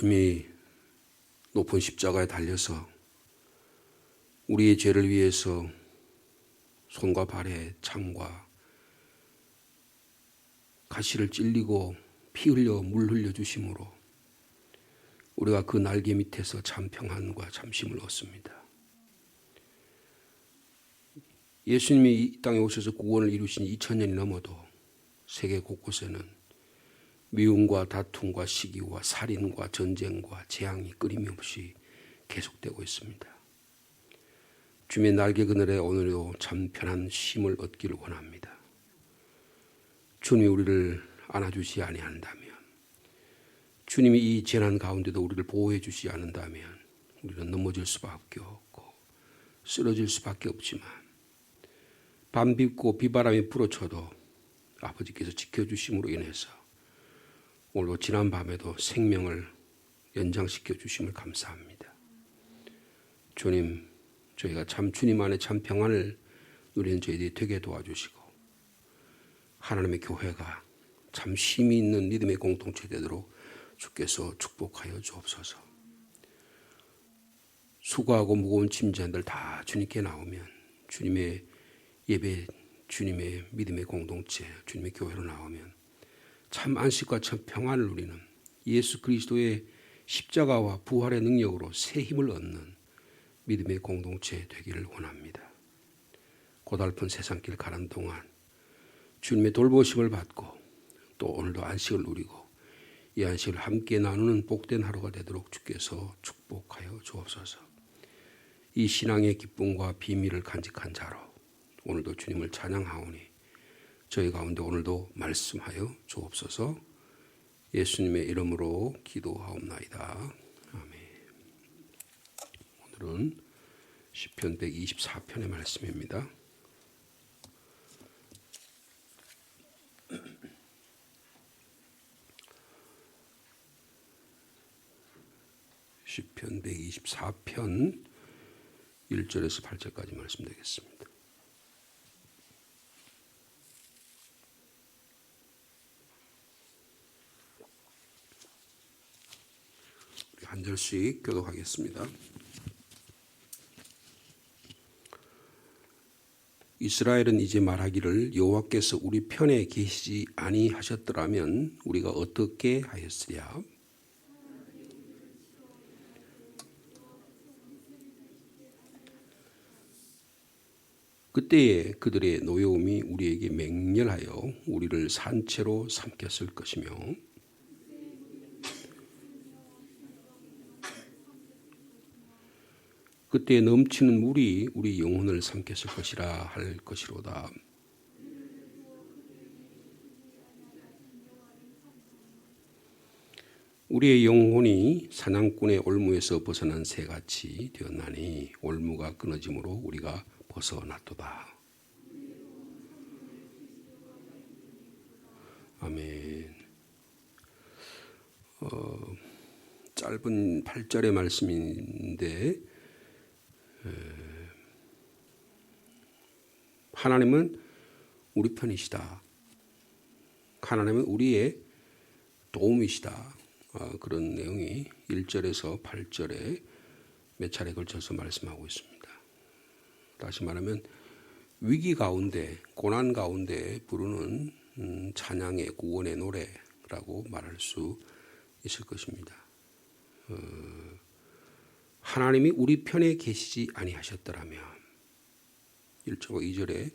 주님이 높은 십자가에 달려서 우리의 죄를 위해서 손과 발에 창과 가시를 찔리고 피 흘려 물 흘려 주심으로 우리가 그 날개 밑에서 참 평안과 참 쉼을 얻습니다. 예수님이 이 땅에 오셔서 구원을 이루신 2000년이 넘어도 세계 곳곳에는 미움과 다툼과 시기와 살인과 전쟁과 재앙이 끊임없이 계속되고 있습니다. 주님의 날개 그늘에 오늘도 참 편한 쉼을 얻기를 원합니다. 주님이 우리를 안아주지 아니한다면, 주님이 이 재난 가운데도 우리를 보호해 주지 않는다면 우리는 넘어질 수밖에 없고 쓰러질 수밖에 없지만, 밤 빗고 비바람이 불어쳐도 아버지께서 지켜주심으로 인해서 오늘도 지난 밤에도 생명을 연장시켜 주심을 감사합니다. 주님, 저희가 참 주님 안에 참 평안을 누리는 저희들이 되게 도와주시고 하나님의 교회가 참 힘이 있는 믿음의 공동체 되도록 주께서 축복하여 주옵소서. 수고하고 무거운 짐진들 다 주님께 나오면 주님의 예배, 주님의 믿음의 공동체, 주님의 교회로 나오면 참 안식과 참 평안을 누리는 예수 그리스도의 십자가와 부활의 능력으로 새 힘을 얻는 믿음의 공동체 되기를 원합니다. 고달픈 세상길 가는 동안 주님의 돌보심을 받고 또 오늘도 안식을 누리고 이 안식을 함께 나누는 복된 하루가 되도록 주께서 축복하여 주옵소서. 이 신앙의 기쁨과 비밀을 간직한 자로 오늘도 주님을 찬양하오니 저희 가운데 오늘도 말씀하여 주옵소서. 예수님의 이름으로 기도하옵나이다. 아멘. 오늘은 시편 124편의 말씀입니다. 시편 124편 1절에서 8절까지 말씀드리겠습니다. 한 절씩 교독하겠습니다. 이스라엘은 이제 말하기를 여호와께서 우리 편에 계시지 아니하셨더라면 우리가 어떻게 하였으랴. 그때에 그들의 노여움이 우리에게 맹렬하여 우리를 산채로 삼켰을 것이며 그때 넘치는 물이 우리 영혼을 삼켰을 것이라 할 것이로다. 우리의 영혼이 사냥꾼의 올무에서 벗어난 새같이 되었나니 올무가 끊어짐으로 우리가 벗어났도다. 아멘. 짧은 8절의 말씀인데 하나님은 우리 편이시다. 하나님은 우리의 도움이시다. 그런 내용이 1절에서 8절에 몇 차례 걸쳐서 말씀하고 있습니다. 다시 말하면 위기 가운데, 고난 가운데 부르는 찬양의 구원의 노래라고 말할 수 있을 것입니다. 하나님이 우리 편에 계시지 아니하셨더라면 1절과 2절에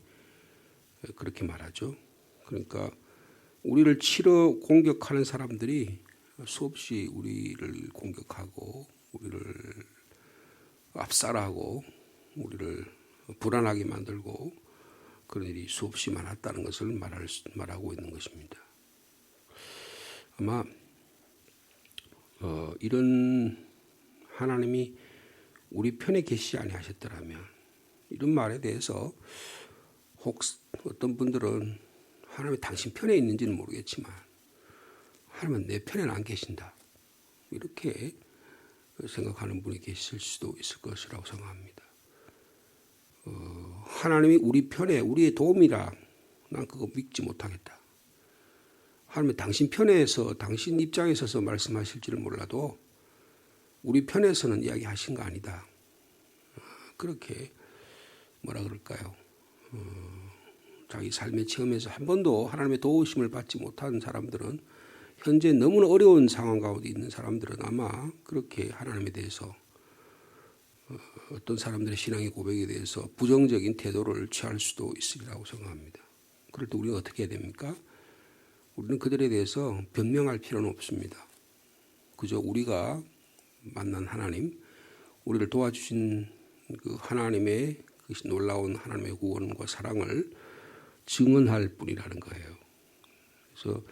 그렇게 말하죠. 그러니까 우리를 치러 공격하는 사람들이 수없이 우리를 공격하고 우리를 압살하고 우리를 불안하게 만들고 그런 일이 수없이 많았다는 것을 말하고 있는 것입니다. 아마 이런 하나님이 우리 편에 계시지 아니하셨더라면 이런 말에 대해서 혹 어떤 분들은 하나님이 당신 편에 있는지는 모르겠지만 하나님은 내 편에는 안 계신다 이렇게 생각하는 분이 계실 수도 있을 것이라고 생각합니다. 하나님이 우리 편에 우리의 도움이라 난 그거 믿지 못하겠다. 하나님이 당신 편에서 당신 입장에 서서 말씀하실지를 몰라도 우리 편에서는 이야기하신 거 아니다. 그렇게 뭐라 그럴까요? 자기 삶의 체험에서 한 번도 하나님의 도우심을 받지 못한 사람들은 현재 너무나 어려운 상황 가운데 있는 사람들은 아마 그렇게 하나님에 대해서 어떤 사람들의 신앙의 고백에 대해서 부정적인 태도를 취할 수도 있으리라고 생각합니다. 그럴 때 우리가 어떻게 해야 됩니까? 우리는 그들에 대해서 변명할 필요는 없습니다. 그저 우리가 만난 하나님, 우리를 도와주신 그 하나님의 그 놀라운 하나님의 구원과 사랑을 증언할 뿐이라는 거예요. 그래서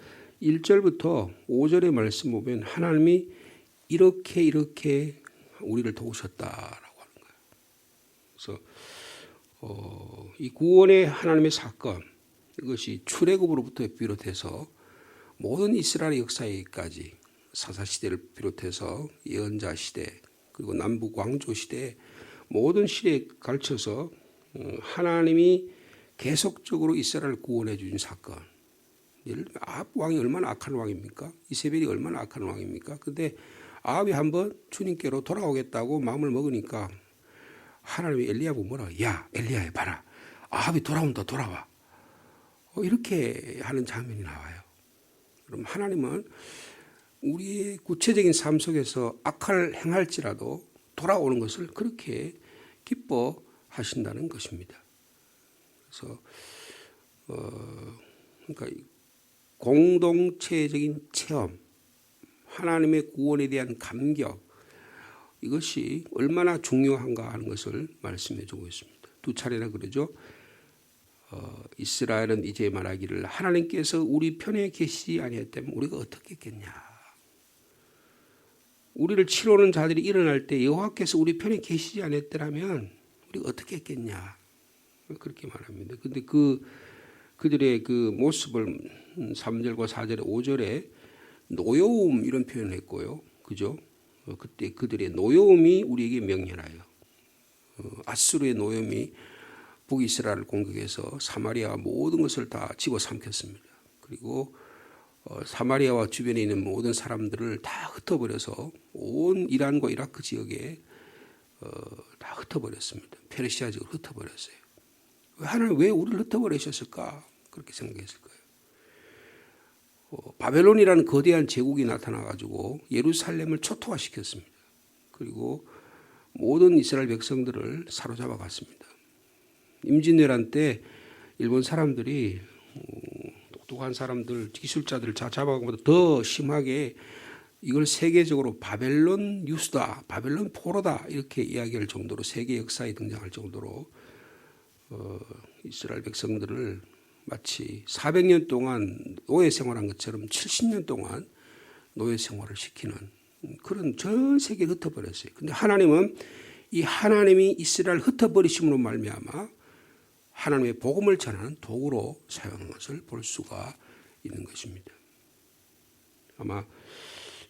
1절부터 5절의 말씀 보면 하나님이 이렇게 우리를 도우셨다라고 하는 거예요. 그래서 이 구원의 하나님의 사건, 이것이 출애굽으로부터 비롯해서 모든 이스라엘 역사에까지 사사시대를 비롯해서 예언자 시대 그리고 남북 왕조 시대 모든 시대에 걸쳐서 하나님이 계속적으로 이스라엘을 구원해 주신 사건. 아합 왕이 얼마나 악한 왕입니까? 이세벨이 얼마나 악한 왕입니까? 근데 아합이 한번 주님께로 돌아오겠다고 마음을 먹으니까 하나님이 엘리야보고 뭐라? 야 엘리야야 봐라. 아합이 돌아온다 돌아와. 이렇게 하는 장면이 나와요. 그럼 하나님은 우리의 구체적인 삶 속에서 악을 행할지라도 돌아오는 것을 그렇게 기뻐하신다는 것입니다. 그래서 그러니까 공동체적인 체험, 하나님의 구원에 대한 감격, 이것이 얼마나 중요한가 하는 것을 말씀해 주고 있습니다. 두 차례나 그러죠. 이스라엘은 이제 말하기를 하나님께서 우리 편에 계시지 아니했다면 우리가 어떻게 했겠냐. 우리를 치러오는 자들이 일어날 때 여호와께서 우리 편에 계시지 않았더라면 우리가 어떻게 했겠냐. 그렇게 말합니다. 근데 그들의 그 모습을 3절과 4절에 5절에 노여움 이런 표현을 했고요. 그죠? 그때 그들의 노여움이 우리에게 명령하여 아수르의 노여움이 북이스라엘을 공격해서 사마리아 모든 것을 다 집어삼켰습니다. 그리고 사마리아와 주변에 있는 모든 사람들을 다 흩어버려서 온 이란과 이라크 지역에 다 흩어버렸습니다. 페르시아 지역을 흩어버렸어요. 하나님 왜 우리를 흩어버리셨을까? 그렇게 생각했을 거예요. 바벨론이라는 거대한 제국이 나타나가지고 예루살렘을 초토화시켰습니다. 그리고 모든 이스라엘 백성들을 사로잡아 갔습니다. 임진왜란 때 일본 사람들이 똑똑한 사람들, 기술자들을 잡아간 것보다 더 심하게 이걸 세계적으로 바벨론 뉴스다, 바벨론 포로다 이렇게 이야기할 정도로 세계 역사에 등장할 정도로 이스라엘 백성들을 마치 400년 동안 노예 생활한 것처럼 70년 동안 노예 생활을 시키는 그런 전 세계를 흩어버렸어요. 근데 하나님은 이 하나님이 이스라엘 흩어버리심으로 말미암아 하나님의 복음을 전하는 도구로 사용한 것을 볼 수가 있는 것입니다. 아마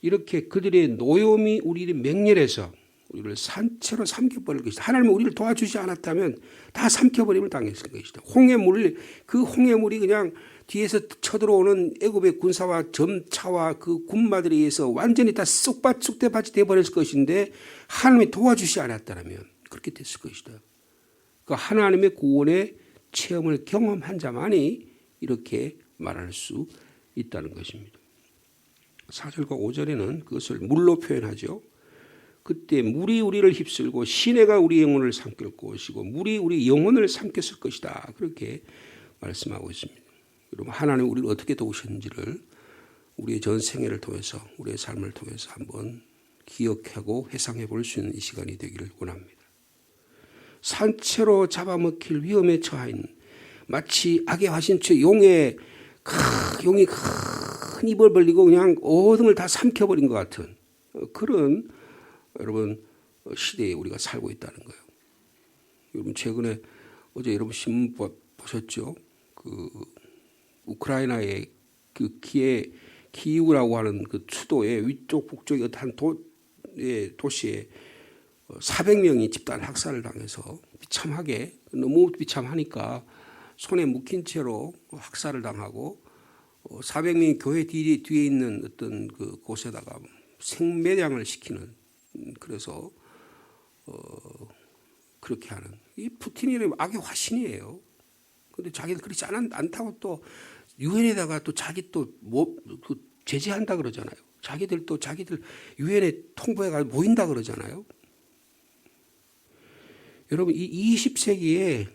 이렇게 그들의 노여움이 우리를 맹렬해서 우리를 산채로 삼켜버릴 것이다. 하나님은 우리를 도와주지 않았다면 다 삼켜버림을 당했을 것이다. 그 홍해물이 그냥 뒤에서 쳐들어오는 애굽의 군사와 점차와 그 군마들에 의해서 완전히 다 쑥대밭이 되어버렸을 것인데 하나님이 도와주지 않았다면 그렇게 됐을 것이다. 그 하나님의 구원의 체험을 경험한 자만이 이렇게 말할 수 있다는 것입니다. 4절과 5절에는 그것을 물로 표현하죠. 그때 물이 우리를 휩쓸고 시내가 우리 영혼을 삼킬 것이고 물이 우리 영혼을 삼켰을 것이다. 그렇게 말씀하고 있습니다. 여러분 하나님 우리를 어떻게 도우셨는지를 우리의 전생애를 통해서 우리의 삶을 통해서 한번 기억하고 회상해 볼 수 있는 이 시간이 되기를 원합니다. 산채로 잡아먹힐 위험에 처한 마치 악의 화신처 용이 큰 입을 벌리고 그냥 모든 걸 다 삼켜버린 것 같은 그런 여러분 시대에 우리가 살고 있다는 거예요. 여러분 최근에 어제 여러분 신문 보셨죠? 그 우크라이나의 그 키이우라고 하는 그 수도의 위쪽 북쪽의 한 도시에 400명이 집단 학살을 당해서 비참하게 너무 비참하니까 손에 묶인 채로 학살을 당하고 400명이 교회 뒤에 있는 어떤 그 곳에다가 생매장을 시키는 그래서 그렇게 하는 이 푸틴이 악의 화신이에요. 근데 자기는 그렇지 않다고 또 유엔에다가 또 자기 그 제재한다 그러잖아요. 자기들 유엔에 통보해가 모인다 그러잖아요. 여러분 이 20세기에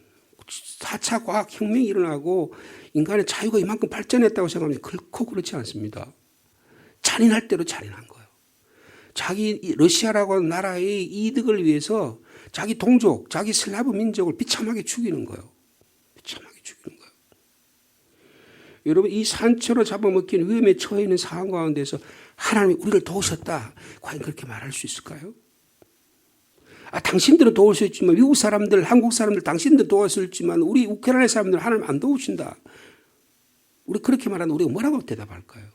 4차 과학혁명이 일어나고 인간의 자유가 이만큼 발전했다고 생각하면 결코 그렇지 않습니다. 잔인할 대로 잔인한 거예요. 러시아라고 하는 나라의 이득을 위해서 자기 동족, 자기 슬라브 민족을 비참하게 죽이는 거예요. 비참하게 죽이는 거예요. 여러분 이 산채로 잡아먹기는 위험에 처해 있는 상황 가운데서 하나님이 우리를 도우셨다. 과연 그렇게 말할 수 있을까요? 당신들은 도울 수 있지만 미국 사람들, 한국 사람들 당신들 도울 수 있지만 우리 우크라이나 사람들 하나님 안 도우신다. 우리 그렇게 말하면 우리가 뭐라고 대답할까요?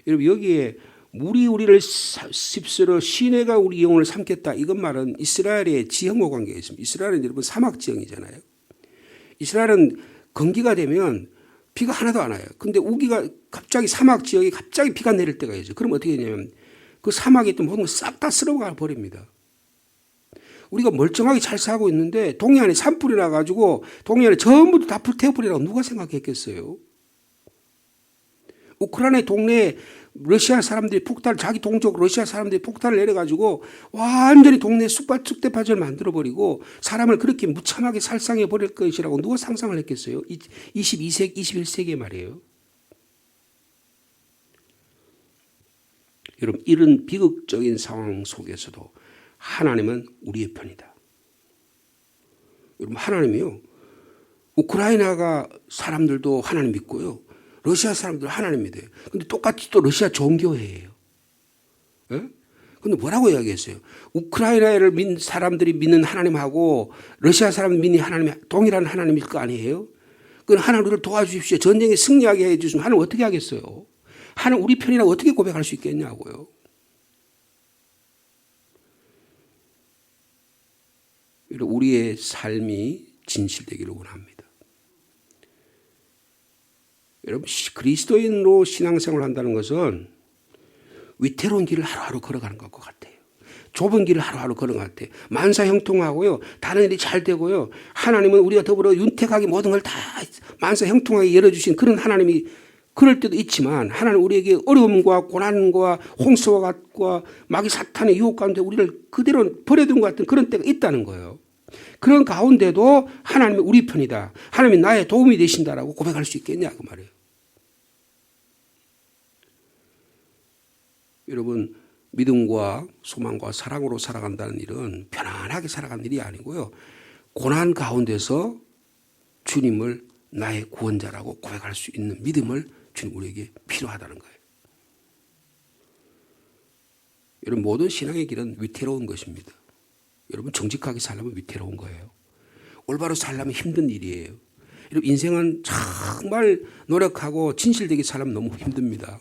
여러분 여기에 물이 우리를 씹스러 시내가 우리 영혼을 삼켰다. 이것 말은 이스라엘의 지형과 관계가 있습니다. 이스라엘은 여러분 사막 지형이잖아요. 이스라엘은 건기가 되면 비가 하나도 안 와요. 근데 우기가 갑자기 사막 지역에 갑자기 비가 내릴 때가 있어요. 그럼 어떻게 되냐면 그 사막에 있던 모든 걸 싹 다 쓸어가 버립니다. 우리가 멀쩡하게 잘 살고 있는데 동해안에 산불이 나가지고 동해안에 전부 다 불태워버리라고 누가 생각했겠어요? 우크라이나의 동네에 러시아 사람들이 자기 동족 러시아 사람들이 폭탄을 내려가지고 완전히 동네 쑥대밭을 만들어버리고 사람을 그렇게 무참하게 살상해버릴 것이라고 누가 상상을 했겠어요? 22세기, 21세기에 말이에요. 여러분 이런 비극적인 상황 속에서도 하나님은 우리의 편이다. 여러분 하나님이요. 우크라이나가 사람들도 하나님 믿고요. 러시아 사람들 하나님 믿어요. 근데 똑같이 또 러시아 종교회예요. 예? 근데 뭐라고 이야기했어요? 우크라이나를 믿는 사람들이 믿는 하나님하고 러시아 사람들이 믿는 하나님이 동일한 하나님일 거 아니에요? 그건 하나님 우리를 도와주십시오. 전쟁에 승리하게 해주시면 하나님 어떻게 하겠어요? 하나님 우리 편이라고 어떻게 고백할 수 있겠냐고요. 우리의 삶이 진실되기를 원합니다. 여러분 그리스도인으로 신앙생활을 한다는 것은 위태로운 길을 하루하루 걸어가는 것 같아요. 좁은 길을 하루하루 걸어가는 것 같아요. 만사형통하고요. 다른 일이 잘 되고요. 하나님은 우리가 더불어 윤택하게 모든 걸 다 만사형통하게 열어주신 그런 하나님이 그럴 때도 있지만 하나님 우리에게 어려움과 고난과 홍수와 같과 마귀 사탄의 유혹 가운데 우리를 그대로 버려둔 것 같은 그런 때가 있다는 거예요. 그런 가운데도 하나님이 우리 편이다. 하나님이 나의 도움이 되신다라고 고백할 수 있겠냐 그 말이에요. 여러분 믿음과 소망과 사랑으로 살아간다는 일은 편안하게 살아가는 일이 아니고요. 고난 가운데서 주님을 나의 구원자라고 고백할 수 있는 믿음을 주님 우리에게 필요하다는 거예요. 여러분 모든 신앙의 길은 위태로운 것입니다. 여러분 정직하게 살려면 위태로운 거예요. 올바로 살려면 힘든 일이에요. 여러분 인생은 정말 노력하고 진실되게 살려면 너무 힘듭니다.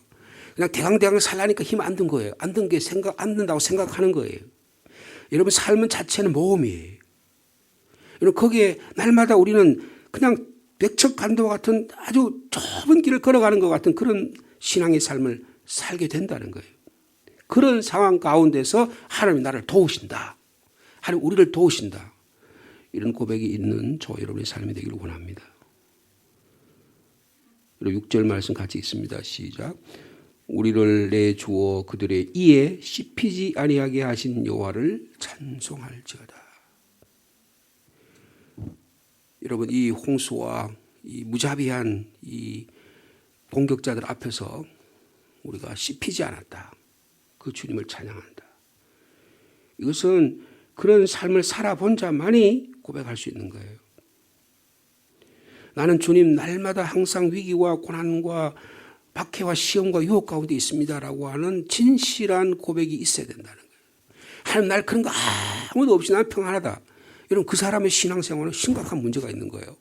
그냥 대강대강 살라니까 힘 안 든 거예요. 안 든다고 생각하는 거예요. 여러분 삶은 자체는 모험이에요. 여러분 거기에 날마다 우리는 그냥 백척간도와 같은 아주 좁은 길을 걸어가는 것 같은 그런 신앙의 삶을 살게 된다는 거예요. 그런 상황 가운데서 하나님이 나를 도우신다. 하나님 우리를 도우신다. 이런 고백이 있는 저와 여러분의 삶이 되기를 원합니다. 6절 말씀 같이 있습니다. 시작. 우리를 내주어 그들의 이에 씹히지 아니하게 하신 여호와를 찬송할지어다. 여러분 이 홍수와 이 무자비한 이 공격자들 앞에서 우리가 씹히지 않았다. 그 주님을 찬양한다. 이것은 그런 삶을 살아본 자만이 고백할 수 있는 거예요. 나는 주님 날마다 항상 위기와 고난과 박해와 시험과 유혹 가운데 있습니다라고 하는 진실한 고백이 있어야 된다는 거예요. 하나님 날 그런 거 아무도 없이 나는 평안하다. 여러분 그 사람의 신앙생활은 심각한 문제가 있는 거예요.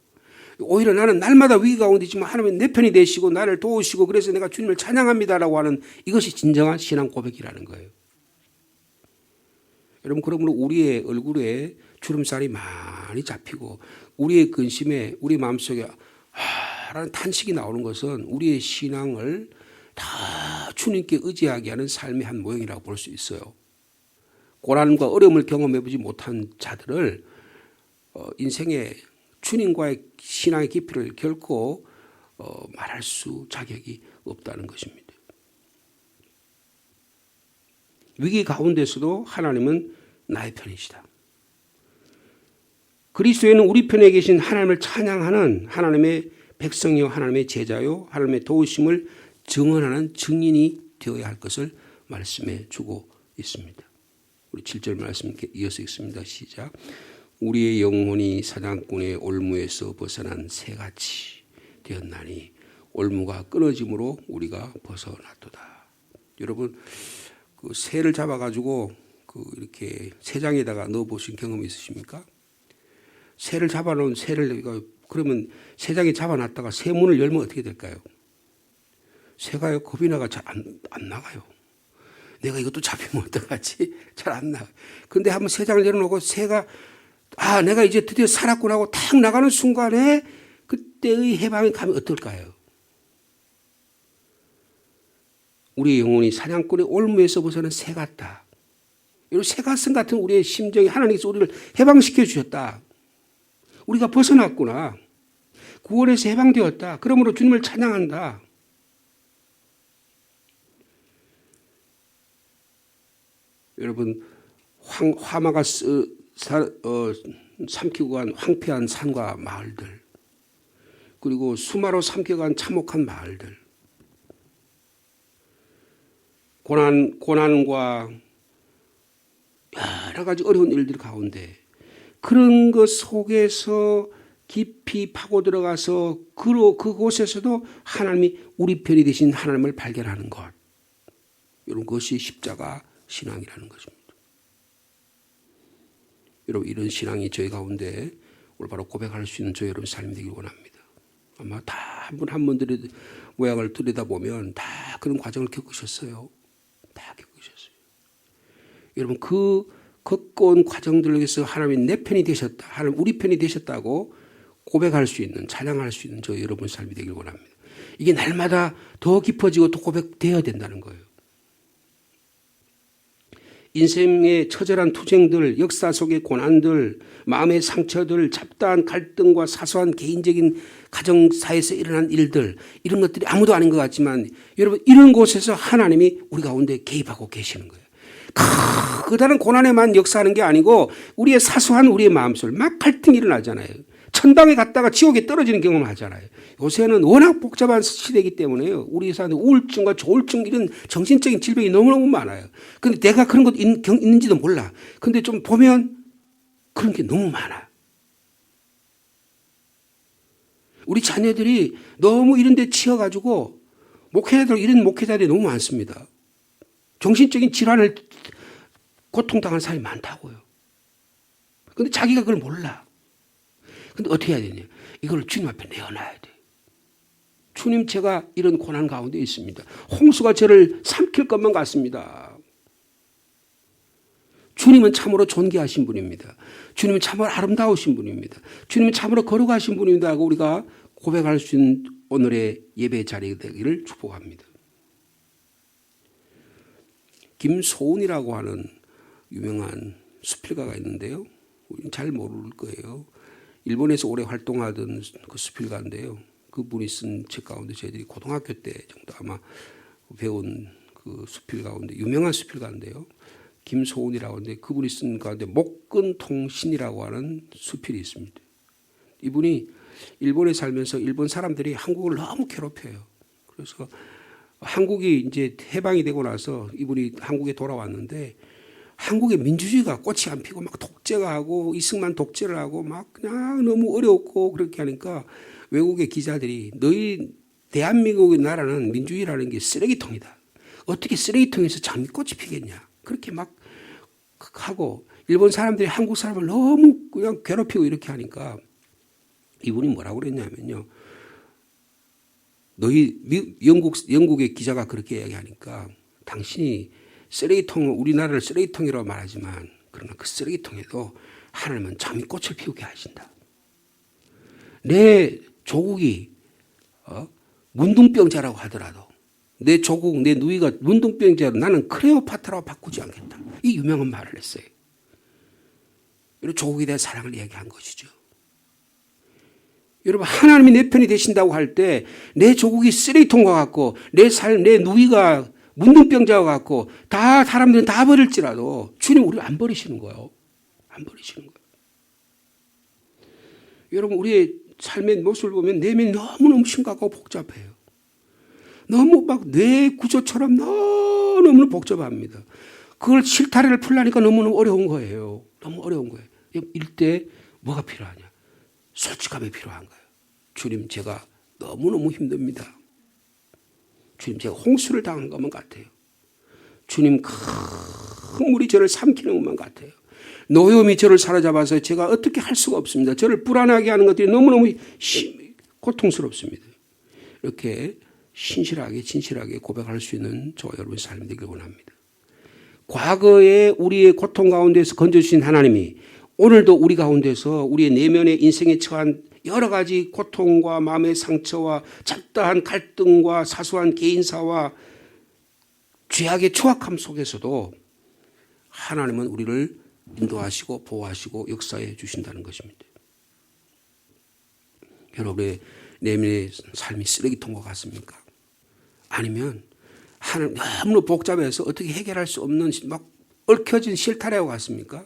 오히려 나는 날마다 위기 가운데 있지만 하나님은 내 편이 되시고 나를 도우시고 그래서 내가 주님을 찬양합니다라고 하는 이것이 진정한 신앙 고백이라는 거예요. 여러분 그러므로 우리의 얼굴에 주름살이 많이 잡히고 우리의 근심에 우리 마음속에 라는 탄식이 나오는 것은 우리의 신앙을 다 주님께 의지하게 하는 삶의 한 모형이라고 볼 수 있어요. 고난과 어려움을 경험해보지 못한 자들을 인생의 주님과의 신앙의 깊이를 결코 말할 수 자격이 없다는 것입니다. 위기 가운데서도 하나님은 나의 편이시다. 그리스도에는 우리 편에 계신 하나님을 찬양하는 하나님의 백성이요 하나님의 제자요 하나님의 도우심을 증언하는 증인이 되어야 할 것을 말씀해 주고 있습니다. 우리 7절 말씀 이어서 읽습니다. 시작. 우리의 영혼이 사냥꾼의 올무에서 벗어난 새같이 되었나니 올무가 끊어짐으로 우리가 벗어났도다. 여러분 그 새를 잡아가지고 이렇게 새장에다가 넣어보신 경험이 있으십니까? 새를 잡아놓은 새를 그러면 새장에 잡아놨다가 새 문을 열면 어떻게 될까요? 새가요 겁이 나가 잘 안 나가요. 내가 이것도 잡히면 어떡하지? 잘 안 나가. 근데 한번 새장을 열어놓고 새가 내가 이제 드디어 살았구나 하고 탁 나가는 순간에 그때의 해방이 가면 어떨까요? 우리의 영혼이 사냥꾼의 올무에서 벗어난 새 같다. 이런 새가슴 같은 우리의 심정이 하나님께서 우리를 해방시켜 주셨다. 우리가 벗어났구나. 구원에서 해방되었다. 그러므로 주님을 찬양한다. 여러분 화마가 삼키고 간 황폐한 산과 마을들 그리고 수마로 삼켜간 참혹한 마을들 고난과 여러 가지 어려운 일들 가운데 그런 것 속에서 깊이 파고 들어가서 그곳에서도 하나님이 우리 편이 되신 하나님을 발견하는 것 이런 것이 십자가 신앙이라는 것입니다. 여러분 이런 신앙이 저희 가운데 올바로 고백할 수 있는 저희 여러분 삶이 되길 원합니다. 아마 다 한 분 한 분 모양을 들여다보면 다 그런 과정을 겪으셨어요. 다 겪으셨어요. 여러분 그 겪어온 과정들에서 하나님이 내 편이 되셨다. 하나님 우리 편이 되셨다고 고백할 수 있는 찬양할 수 있는 저희 여러분 삶이 되길 원합니다. 이게 날마다 더 깊어지고 또 고백되어야 된다는 거예요. 인생의 처절한 투쟁들, 역사 속의 고난들, 마음의 상처들, 잡다한 갈등과 사소한 개인적인 가정사에서 일어난 일들 이런 것들이 아무도 아닌 것 같지만 여러분 이런 곳에서 하나님이 우리 가운데 개입하고 계시는 거예요. 그다른 고난에만 역사하는 게 아니고 우리의 사소한 우리의 마음속 막 갈등이 일어나잖아요. 천당에 갔다가 지옥에 떨어지는 경험을 하잖아요. 요새는 워낙 복잡한 시대이기 때문에요. 우리 사람들 우울증과 조울증 이런 정신적인 질병이 너무너무 많아요. 근데 내가 그런 것 있는지도 몰라. 근데 좀 보면 그런 게 너무 많아. 우리 자녀들이 너무 이런 데 치여가지고 이런 목회자들이 너무 많습니다. 정신적인 질환을 고통당하는 사람이 많다고요. 근데 자기가 그걸 몰라. 근데 어떻게 해야 되냐? 이걸 주님 앞에 내어놔야 돼. 주님 제가 이런 고난 가운데 있습니다. 홍수가 저를 삼킬 것만 같습니다. 주님은 참으로 존귀하신 분입니다. 주님은 참으로 아름다우신 분입니다. 주님은 참으로 거룩하신 분입니다 하고 우리가 고백할 수 있는 오늘의 예배 자리가 되기를 축복합니다. 김소은이라고 하는 유명한 수필가가 있는데요. 우리는 잘 모를 거예요. 일본에서 오래 활동하던 그 수필가인데요. 그분이 쓴 책 가운데 저희들이 고등학교 때 정도 아마 배운 그 수필 가운데 유명한 수필가인데요. 김소은이라고 하는데 그분이 쓴 가운데 목근통신이라고 하는 수필이 있습니다. 이분이 일본에 살면서 일본 사람들이 한국을 너무 괴롭혀요. 그래서 한국이 이제 해방이 되고 나서 이분이 한국에 돌아왔는데 한국의 민주주의가 꽃이 안 피고 막 독재가 하고 이승만 독재를 하고 막 그냥 너무 어렵고 그렇게 하니까 외국의 기자들이 너희 대한민국의 나라는 민주주의라는 게 쓰레기통이다. 어떻게 쓰레기통에서 장미꽃이 피겠냐. 그렇게 막 하고 일본 사람들이 한국 사람을 너무 그냥 괴롭히고 이렇게 하니까 이분이 뭐라고 그랬냐면요. 너희 영국의 기자가 그렇게 이야기하니까 당신이 우리나라를 쓰레기통이라고 말하지만 그러나 그 쓰레기통에도 하나님은 장미꽃을 피우게 하신다. 내 조국이 문둥병자라고 하더라도 내 조국, 내 누이가 문둥병자로 나는 클레오파트라고 바꾸지 않겠다. 이 유명한 말을 했어요. 이런 조국에 대한 사랑을 이야기한 것이죠. 여러분, 하나님이 내 편이 되신다고 할 때 내 조국이 쓰레기통과 같고 내 삶, 내 누이가 문둥병자와 같고 다 사람들은 다 버릴지라도 주님 우리를 안 버리시는 거예요. 안 버리시는 거예요. 여러분, 우리의 삶의 모습을 보면 내면이 너무너무 심각하고 복잡해요. 너무 막 뇌 구조처럼 너무너무 복잡합니다. 그걸 실타래를 풀라니까 너무너무 어려운 거예요. 너무 어려운 거예요. 이때 뭐가 필요하냐? 솔직함이 필요한 거예요. 주님, 제가 너무너무 힘듭니다. 주님, 제가 홍수를 당한 것만 같아요. 주님, 큰 물이 저를 삼키는 것만 같아요. 노염이 저를 사로잡아서 제가 어떻게 할 수가 없습니다. 저를 불안하게 하는 것들이 너무너무 고통스럽습니다. 이렇게 신실하게 진실하게 고백할 수 있는 저와 여러분의 삶이 되길 원합니다. 과거에 우리의 고통 가운데서 건져주신 하나님이 오늘도 우리 가운데서 우리의 내면의 인생에 처한 여러 가지 고통과 마음의 상처와 잡다한 갈등과 사소한 개인사와 죄악의 추악함 속에서도 하나님은 우리를 인도하시고 보호하시고 역사해 주신다는 것입니다. 여러분의 내면의 삶이 쓰레기통과 같습니까? 아니면 하나님 너무 복잡해서 어떻게 해결할 수 없는 막 얽혀진 실타래와 같습니까?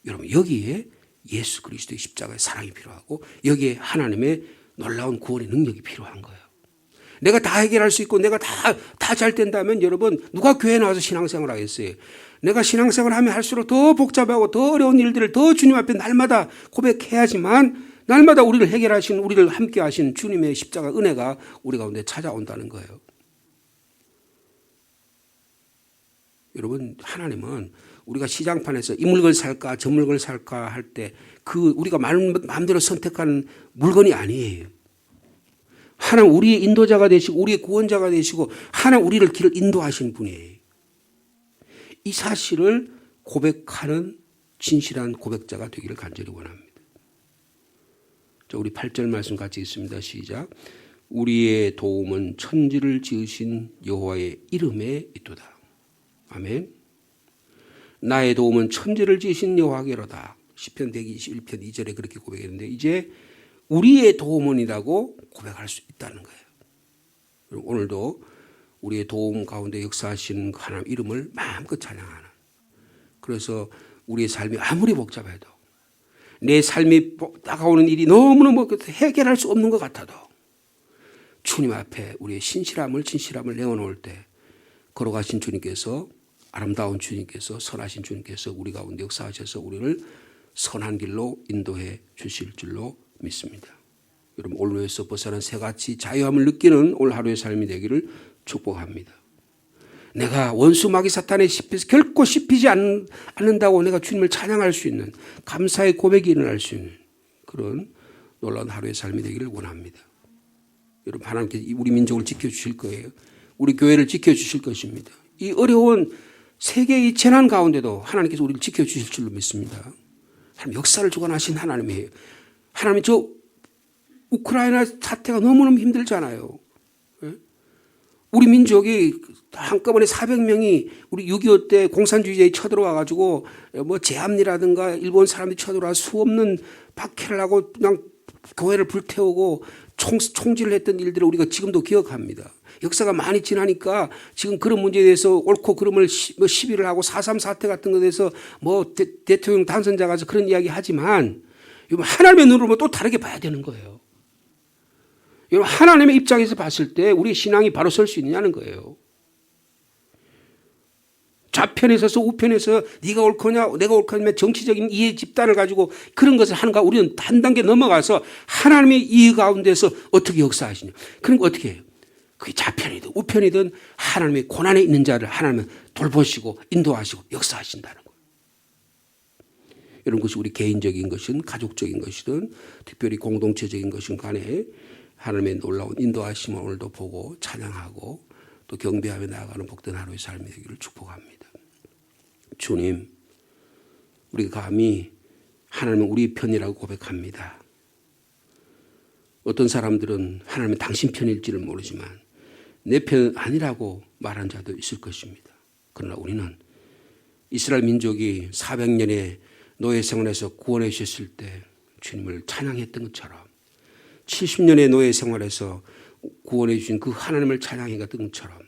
여러분, 여기에 예수 그리스도의 십자가의 사랑이 필요하고 여기에 하나님의 놀라운 구원의 능력이 필요한 거예요. 내가 다 해결할 수 있고 내가 다 잘 된다면 여러분, 누가 교회에 나와서 신앙생활 하겠어요? 내가 신앙생활 하면 할수록 더 복잡하고 더 어려운 일들을 더 주님 앞에 날마다 고백해야지만 날마다 우리를 해결하신, 우리를 함께 하신 주님의 십자가 은혜가 우리 가운데 찾아온다는 거예요. 여러분, 하나님은 우리가 시장판에서 이 물건을 살까 저 물건을 살까 할 때 그 우리가 마음대로 선택하는 물건이 아니에요. 하나님 우리의 인도자가 되시고 우리의 구원자가 되시고 하나님 우리를 길을 인도하시는 분이에요. 이 사실을 고백하는 진실한 고백자가 되기를 간절히 원합니다. 자, 우리 8절 말씀 같이 있습니다. 시작. 우리의 도움은 천지를 지으신 여호와의 이름에 있도다. 아멘. 나의 도움은 천지를 지으신 여호와께로다. 시편 121편 2절에 그렇게 고백했는데 이제 우리의 도움은이라고 고백할 수 있다는 거예요. 오늘도 우리의 도움 가운데 역사하시는 하나님 이름을 마음껏 찬양하는, 그래서 우리의 삶이 아무리 복잡해도 내 삶이 다가오는 일이 너무너무 해결할 수 없는 것 같아도 주님 앞에 우리의 진실함을 내어놓을 때 걸어가신 주님께서, 아름다운 주님께서, 선하신 주님께서 우리 가운데 역사하셔서 우리를 선한 길로 인도해 주실 줄로 믿습니다. 여러분, 올무에서 벗어난 새같이 자유함을 느끼는 오늘 하루의 삶이 되기를 축복합니다. 내가 원수 마귀 사탄에 씹혀서 결코 씹히지 않는다고 내가 주님을 찬양할 수 있는 감사의 고백이 일어날 수 있는 그런 놀라운 하루의 삶이 되기를 원합니다. 여러분, 하나님께서 우리 민족을 지켜주실 거예요. 우리 교회를 지켜주실 것입니다. 이 어려운 세계의 재난 가운데도 하나님께서 우리를 지켜주실 줄로 믿습니다. 하나님 역사를 주관하신 하나님이에요. 하나님, 저 우크라이나 사태가 너무너무 힘들잖아요. 우리 민족이 한꺼번에 400명이 우리 6.25 때 공산주의자에 쳐들어와 가지고 뭐 제암리라든가 일본 사람들이 쳐들어와 수없는 박해를 하고 그냥 교회를 불태우고 총질을 했던 일들을 우리가 지금도 기억합니다. 역사가 많이 지나니까 지금 그런 문제에 대해서 옳고 그름을 시비를 하고 4.3 사태 같은 것에 대해서 뭐 대통령 당선자 가서 그런 이야기 하지만 하나님의 눈으로 또 다르게 봐야 되는 거예요. 여러분, 하나님의 입장에서 봤을 때 우리의 신앙이 바로 설 수 있느냐는 거예요. 좌편에 서서 우편에서 네가 옳거냐 내가 옳거냐 정치적인 이해 집단을 가지고 그런 것을 하는가, 우리는 한 단계 넘어가서 하나님의 이해 가운데서 어떻게 역사하시냐. 그런 거 어떻게 해요? 그게 좌편이든 우편이든 하나님의 고난에 있는 자를 하나님은 돌보시고 인도하시고 역사하신다는 거예요. 이런 것이 우리 개인적인 것이든 가족적인 것이든 특별히 공동체적인 것이든 간에 하나님의 놀라운 인도하심을 오늘도 보고 찬양하고 또 경배하며 나아가는 복된 하루의 삶이 되기를 축복합니다. 주님, 우리가 감히 하나님은 우리 편이라고 고백합니다. 어떤 사람들은 하나님은 당신 편일지를 모르지만 내 편 아니라고 말한 자도 있을 것입니다. 그러나 우리는 이스라엘 민족이 400년의 노예 생활에서 구원해 주셨을 때 주님을 찬양했던 것처럼 70년의 노예 생활에서 구원해 주신 그 하나님을 찬양했던 것처럼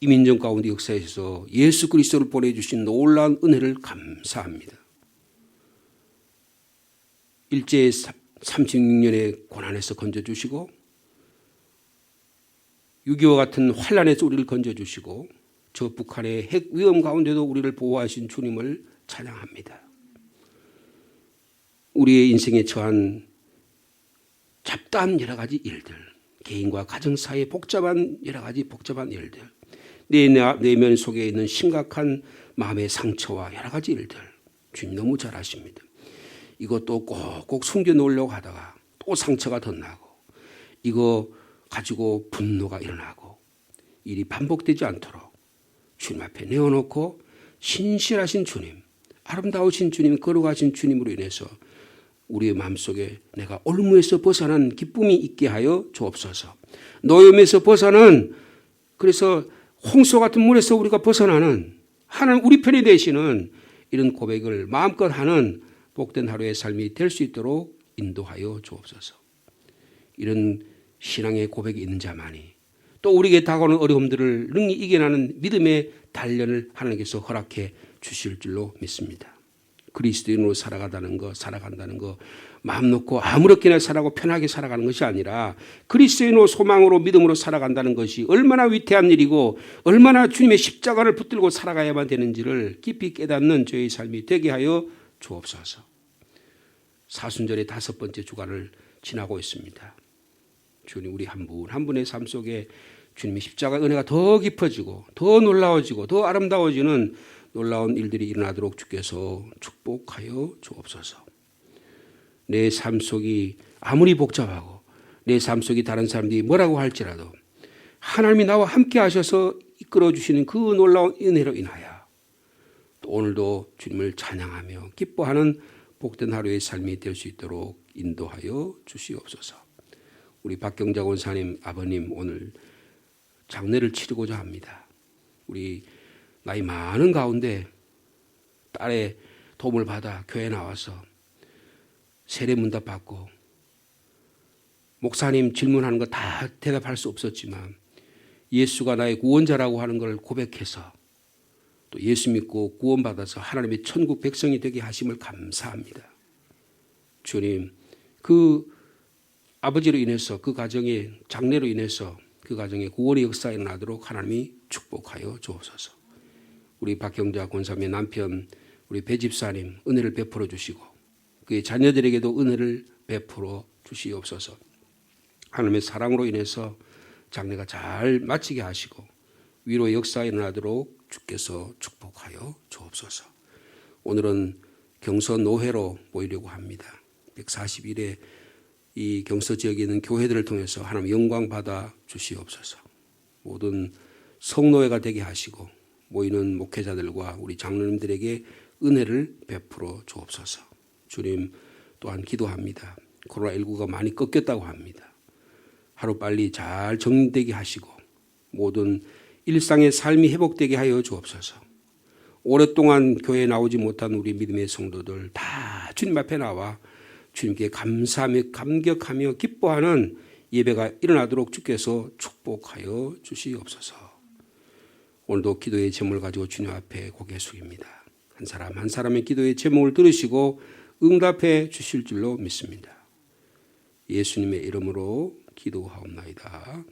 이 민족 가운데 역사에서 예수 그리스도를 보내주신 놀라운 은혜를 감사합니다. 일제 36년의 고난에서 건져주시고 6.25 같은 환란에서 우리를 건져주시고 저 북한의 핵 위험 가운데도 우리를 보호하신 주님을 찬양합니다. 우리의 인생에 처한 잡다한 여러 가지 일들, 개인과 가정 사이의 복잡한 여러 가지 복잡한 일들, 내 내면 속에 있는 심각한 마음의 상처와 여러 가지 일들 주님 너무 잘 아십니다. 이것도 꼭꼭 숨겨놓으려고 하다가 또 상처가 덧나고 이거 가지고 분노가 일어나고 일이 반복되지 않도록 주님 앞에 내어놓고 신실하신 주님, 아름다우신 주님, 걸어가신 주님으로 인해서 우리의 마음속에 내가 올무에서 벗어난 기쁨이 있게 하여 주옵소서. 노염에서 벗어난, 그래서 홍수 같은 물에서 우리가 벗어나는 하나님 우리 편이 되시는 이런 고백을 마음껏 하는 복된 하루의 삶이 될 수 있도록 인도하여 주옵소서. 이런 신앙의 고백이 있는 자만이 또 우리에게 다가오는 어려움들을 능히 이겨나는 믿음의 단련을 하나님께서 허락해 주실 줄로 믿습니다. 그리스도인으로 살아간다는 거 마음 놓고 아무렇게나 살아가고 편하게 살아가는 것이 아니라 그리스도인으로 소망으로 믿음으로 살아간다는 것이 얼마나 위태한 일이고 얼마나 주님의 십자가를 붙들고 살아가야만 되는지를 깊이 깨닫는 저의 삶이 되게 하여 주옵소서. 사순절의 5번째 주간을 지나고 있습니다. 주님, 우리 한 분 한 분의 삶 속에 주님의 십자가 은혜가 더 깊어지고 더 놀라워지고 더 아름다워지는 놀라운 일들이 일어나도록 주께서 축복하여 주옵소서. 내 삶 속이 아무리 복잡하고 내 삶 속이 다른 사람들이 뭐라고 할지라도 하나님이 나와 함께 하셔서 이끌어 주시는 그 놀라운 은혜로 인하여 또 오늘도 주님을 찬양하며 기뻐하는 복된 하루의 삶이 될 수 있도록 인도하여 주시옵소서. 우리 박경자 권사님 아버님 오늘 장례를 치르고자 합니다. 우리 나이 많은 가운데 딸의 도움을 받아 교회에 나와서 세례문답 받고 목사님 질문하는 거 다 대답할 수 없었지만 예수가 나의 구원자라고 하는 걸 고백해서 또 예수 믿고 구원받아서 하나님의 천국 백성이 되게 하심을 감사합니다. 주님, 그 아버지로 인해서 그 가정의 장례로 인해서 그 가정의 구원의 역사에 일어나도록 하나님이 축복하여 주옵소서. 우리 박경자 권사님의 남편 우리 배 집사님 은혜를 베풀어 주시고 그의 자녀들에게도 은혜를 베풀어 주시옵소서. 하나님의 사랑으로 인해서 장례가 잘 마치게 하시고 위로의 역사에 일어나도록 주께서 축복하여 주옵소서. 오늘은 경서 노회로 모이려고 합니다. 140일에 이 경서 지역에 있는 교회들을 통해서 하나님 영광 받아 주시옵소서. 모든 성노회가 되게 하시고 모이는 목회자들과 우리 장로님들에게 은혜를 베풀어 주옵소서. 주님, 또한 기도합니다. 코로나19가 많이 꺾였다고 합니다. 하루빨리 잘 정리되게 하시고 모든 일상의 삶이 회복되게 하여 주옵소서. 오랫동안 교회에 나오지 못한 우리 믿음의 성도들 다 주님 앞에 나와 주님께 감사하며 감격하며 기뻐하는 예배가 일어나도록 주께서 축복하여 주시옵소서. 오늘도 기도의 제목을 가지고 주님 앞에 고개 숙입니다. 한 사람 한 사람의 기도의 제목을 들으시고 응답해 주실 줄로 믿습니다. 예수님의 이름으로 기도하옵나이다.